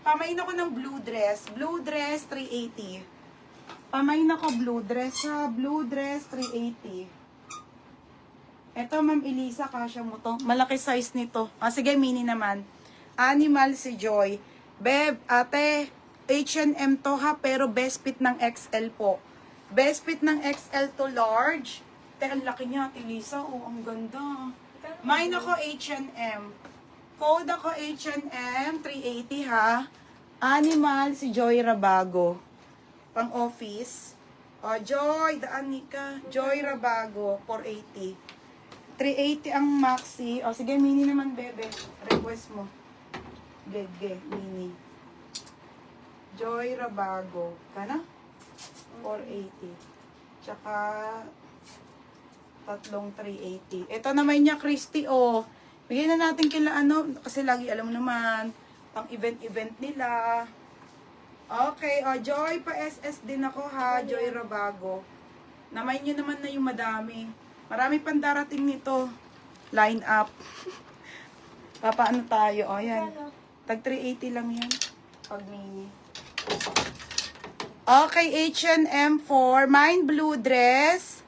Pamain ako ng blue dress. Blue dress, 380. Pamain ako blue dress ha. Blue dress, 380. Eto, Ma'am Elisa, kasya mo to. Malaki size nito. Ah, sige, mini naman. Animal si Joy. Beb, ate, H&M to ha, pero best fit ng XL po. Best fit ng XL to large. Te, ang laki niya, Ate Lisa. Oh, ang ganda. Mine ako H&M. Code ako H&M, 380 ha. Animal, si Joy Rabago. Pang office. O, Joy, daan ka. Joy Rabago, 480. 380 ang maxi. O, sige, mini naman, bebe. Request mo. Gege, mini. Joy Rabago. Kana? 480. Tsaka, tatlong 380. Ito naman niya, Christy, o. Bigyan na natin kila ano, kasi lagi alam naman, pang event nila. Okay, o, Joy, pa-SS din ako ha, Joy Rabago. Namay nyo naman na yung madami. Marami pang darating nito. Line up. Papaano tayo? O, yan. Tag 380 lang yan. Pag mini. Okay, H&M for mine blue dress.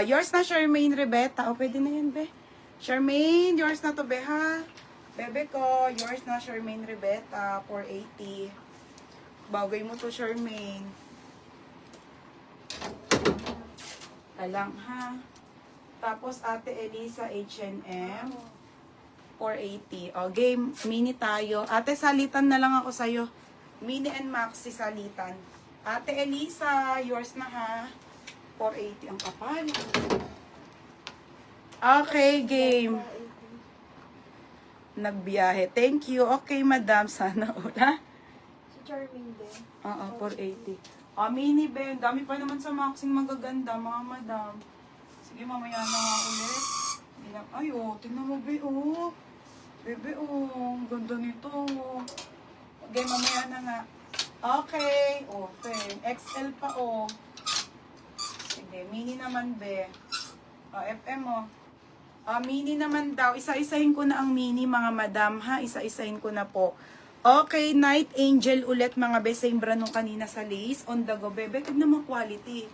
Yours na, Charmaine Rebeta. O, pwede na yan, be. Charmaine, yours na to, be, ha? Bebe ko, yours na, Charmaine Rebeta, 480. Bagay mo to, Charmaine. Talang, ha? Tapos, Ate Elisa, H&M, 480. O, game, mini tayo. Ate, salitan na lang ako sa'yo. Mini and maxi salitan. Ate Elisa, yours na, ha? 480 ang kapal. Okay, game. Nagbiyahe. Thank you. Okay, madam. Sana ula. Si Charmaine din. Oo, 480. Mini Ben. Dami pa naman sa maxing magaganda, mga madam. Sige, mamaya na nga ulit. Ay, oh. Tingnan mo, be, oh. Bebe, oh. Ang ganda nito. Okay, mamaya na nga. Okay. Okay. XL pa, oh. Sige, mini naman, be. FM, oh. Mini naman daw. Isa-isahin ko na ang mini, mga madam, ha? Isa-isahin ko na po. Okay, Night Angel ulit, mga be. Same brand nung kanina sa lace. On the go, bebe. Tignan mo quality.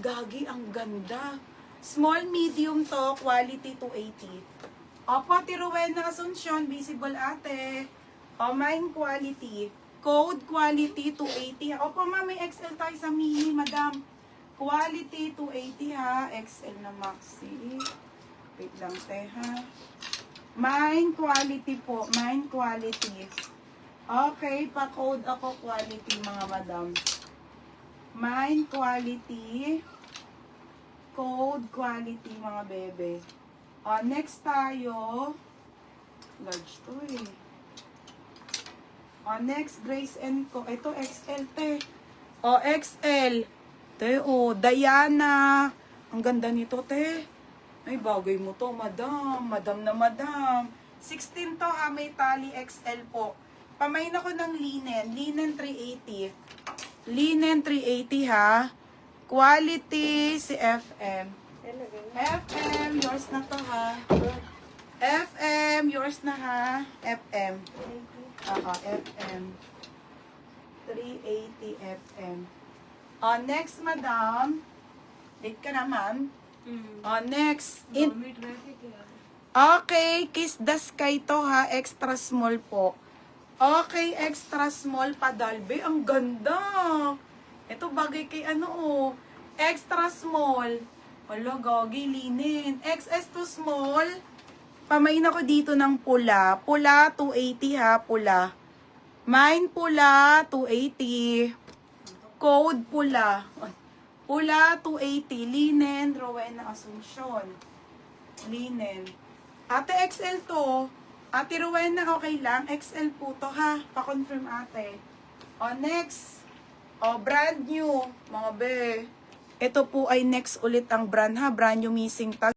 Gagi, ang ganda. Small, medium to. Quality, 280. Opo, Tiruena Asuncion. Visible, ate. Mine quality. Code quality, 280. Opo, ma, may XL tayo sa mini, madam. Quality, 280, ha. XL na maxi. Wait lang, te, ha. Mine quality po. Mine quality. Okay, pa-code ako quality, mga madam. Mine quality. Code quality, mga bebe. Next tayo. Large to, eh. Next, Grace & Co. Ito, XL, te. XL. Te, Diana. Ang ganda nito, te. Ay, bagay mo to, madam. Madam na madam. 16 to, ha. May tali XL po. Pamain ako ng linen. Linen 380. Linen 380, ha. Quality si FM. FM, yours na to, ha. FM, yours na, ha. FM. FM. 380 FM. Next, madam. Date ka naman. Next. Okay, Kiss the Sky to, ha. Extra small po. Okay, extra small padalbe. Ang ganda. Ito bagay kay ano, oh. Extra small. Wala, gagi, linen. XS to small. Pamain ako dito ng pula. Pula, 280, ha. Pula. Mine pula, 280. Code pula. Pula, 280. Linen, Rowena Asuncion. Linen. Ate, XL to. Ate Rowena, okay lang. XL po to, ha. Pa-confirm, ate. Next. Brand new. Mga be. Ito po ay next ulit ang brand, ha. Brand new missing tag.